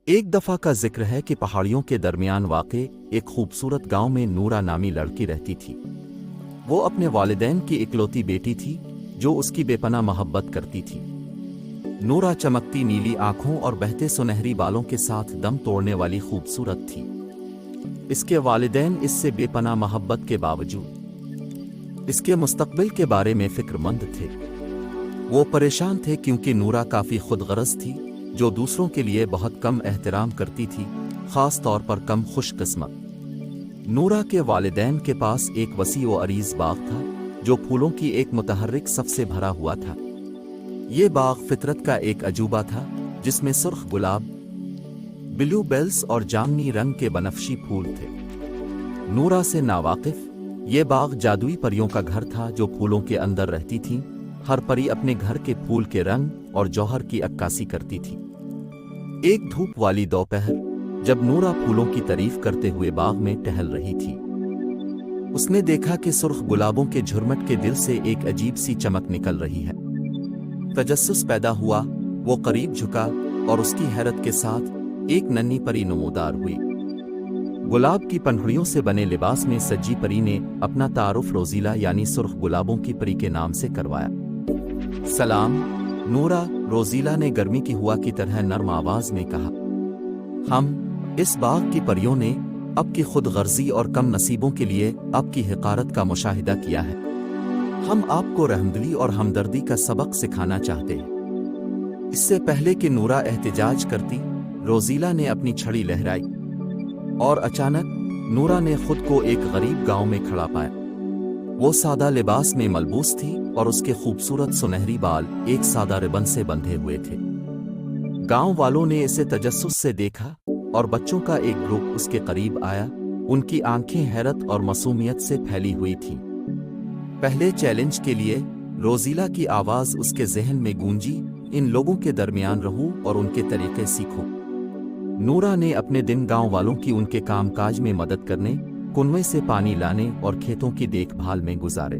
एक दफ़ा का जिक्र है कि पहाड़ियों के दरमियान वाक़े एक खूबसूरत गांव में नूरा नामी लड़की रहती थी। वो अपने वालिदैन की इकलौती बेटी थी जो उसकी बेपनाह मोहब्बत करती थी। नूरा चमकती नीली आंखों और बहते सुनहरी बालों के साथ दम तोड़ने वाली खूबसूरत थी। इसके वालिदैन इससे बेपनाह मोहब्बत के बावजूद इसके मुस्तकबिल के बारे में फिक्रमंद थे। वो परेशान थे क्योंकि नूरा काफ़ी खुदगरज थी जो दूसरों के लिए बहुत कम एहतराम करती थी, ख़ास तौर पर कम खुशकिस्मत। नूरा के वालिदैन के पास एक वसी व अरीज़ बाग था जो फूलों की एक मुतहर्रिक सफ से भरा हुआ था। ये बाग फितरत का एक अजूबा था जिसमें सुर्ख गुलाब, ब्लू बेल्स और जामनी रंग के बनफशी फूल थे। नूरा से नावाकिफ ये बाग जादुई परियों का घर था जो फूलों के अंदर रहती थीं। हर परी अपने घर के फूल के रंग और जौहर की अक्कासी करती थी। एक धूप वाली दोपहर जब नूरा फूलों की तारीफ करते हुए बाग में टहल रही थी, उसने देखा कि सुर्ख गुलाबों के झुरमट के दिल से एक अजीब सी चमक निकल रही है। तजस्सुस पैदा हुआ, वो करीब झुका और उसकी हैरत के साथ एक नन्ही परी नमूदार हुई। गुलाब की पंखुड़ियों से बने लिबास में सजी परी ने अपना तारुफ रोजीला यानी सुर्ख गुलाबों की परी के नाम से करवाया। सलाम नूरा, रोजीला ने गर्मी की हुआ की तरह नर्म आवाज में कहा। हम इस बाग की परियों ने अब की खुद गर्जी और कम नसीबों के लिए अब की हिकारत का मुशाहिदा किया है। हम आपको रहमदिली और हमदर्दी का सबक सिखाना चाहते हैं। इससे पहले कि नूरा एहतिजाज करती, रोजीला ने अपनी छड़ी लहराई और अचानक नूरा ने खुद को एक गरीब गांव में खड़ा पाया। वो सादा लिबास में मलबूस थी और उसके खूबसूरत सुनहरी बाल एक सादा रिबन से बंधे हुए थे। गांव वालों ने इसे तजस्सुस से देखा और बच्चों का एक ग्रुप उसके करीब आया। उनकी आंखें हैरत और मासूमियत से फैली हुई थीं। पहले चैलेंज के लिए रोजीला की आवाज उसके जहन में गूंजी, इन लोगों के दरमियान रहूं और उनके तरीके सीखो। नूरा ने अपने दिन गांव वालों की उनके कामकाज में मदद करने, कुएं से पानी लाने और खेतों की देखभाल में गुजारे।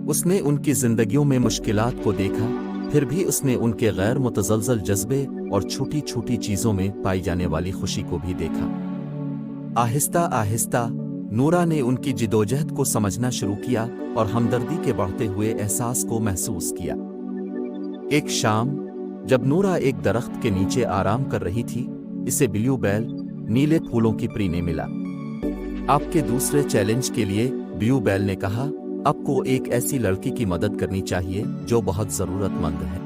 उसने उनकी जिंदगियों में मुश्किलात को देखा, फिर भी उसने उनके गैर मुतज़लज़ल जज्बे और छोटी छोटी चीजों में पाई जाने वाली खुशी को भी देखा। आहिस्ता आहिस्ता नूरा ने उनकी जिदोजहद को समझना शुरू किया और हमदर्दी के बढ़ते हुए एहसास को महसूस किया। एक शाम जब नूरा एक दरख्त के नीचे आराम कर रही थी, इसे ब्लू बेल नीले फूलों की परी ने मिला। आपके दूसरे चैलेंज के लिए ब्लू बेल ने कहा, आपको एक ऐसी लड़की की मदद करनी चाहिए जो बहुत जरूरतमंद है।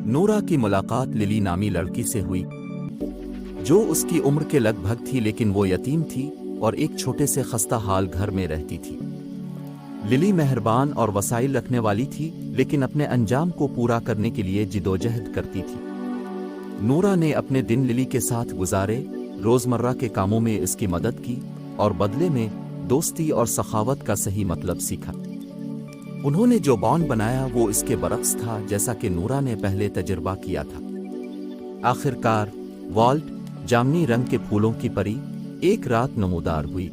नूरा की मुलाकात लिली नामी लड़की से हुई जो उसकी उम्र के लगभग थी, लेकिन वो यतीम थी और एक छोटे से खस्ता हाल घर में रहती थी। लिली मेहरबान और वसाइल रखने वाली थी, लेकिन अपने अंजाम को पूरा करने के लिए जिदोजहद करती थी। नूरा ने अपने दिन लिली के साथ गुजारे, रोजमर्रा के कामों में इसकी मदद की और बदले में दोस्ती और सखावत का सही मतलब सीखा। उन्होंने जो बॉन्ड बनाया वो इसके बरक्स था जैसा कि नूरा ने पहले तजुर्बा किया था। आखिरकार वॉल्ट जामनी रंग के फूलों की परी एक रात नमूदार हुई।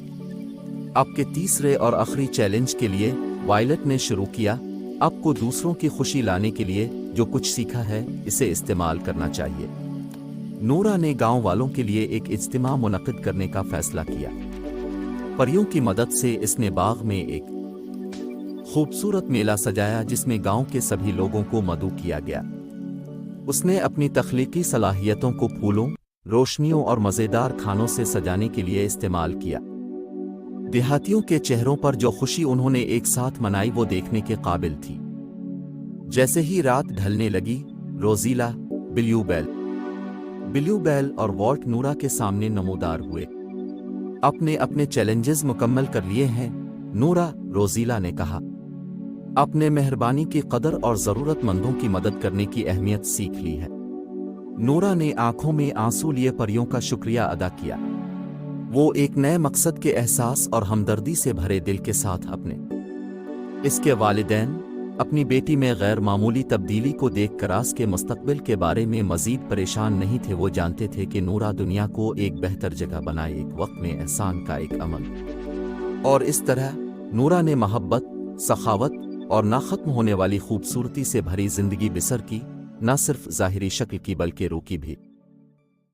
आपके तीसरे और आखिरी चैलेंज के लिए वायलट ने शुरू किया। आपको दूसरों की खुशी लाने के लिए जो कुछ सीखा है इसे इस्तेमाल करना चाहिए। नूरा ने गांव वालों के लिए एक इज्तिमा मुनक्किद करने का फैसला किया। परियों की मदद से इसने बाग में एक खूबसूरत मेला सजाया जिसमें गांव के सभी लोगों को मदऊ किया गया। उसने अपनी तख्लीकी सलाहियतों को फूलों, रोशनियों और मज़ेदार खानों से सजाने के लिए इस्तेमाल किया। देहातियों के चेहरों पर जो खुशी उन्होंने एक साथ मनाई वो देखने के काबिल थी। जैसे ही रात ढलने लगी, रोजीला, ब्लू बेल और वॉल्ट नूरा के सामने नमूदार हुए। अपने अपने चैलेंजेस मुकम्मल कर लिए हैं नूरा, रोजीला ने कहा। अपने मेहरबानी की कदर और ज़रूरतमंदों की मदद करने की अहमियत सीख ली है। नूरा ने आंखों में आंसू लिए परियों का शुक्रिया अदा किया। वो एक नए मकसद के एहसास और हमदर्दी से भरे दिल के साथ अपने इसके वालिदैन अपनी बेटी में गैर मामूली तब्दीली को देख कर उसके मुस्तकबिल के बारे में मजीद परेशान नहीं थे। वो जानते थे कि नूरा दुनिया को एक बेहतर जगह बनाए, एक वक्त में एहसान का एक अमल। और इस तरह नूरा ने मोहब्बत, सखावत और ना खत्म होने वाली खूबसूरती से भरी जिंदगी बसर की, न सिर्फ ज़ाहिरी शक्ल की बल्कि रूह की भी।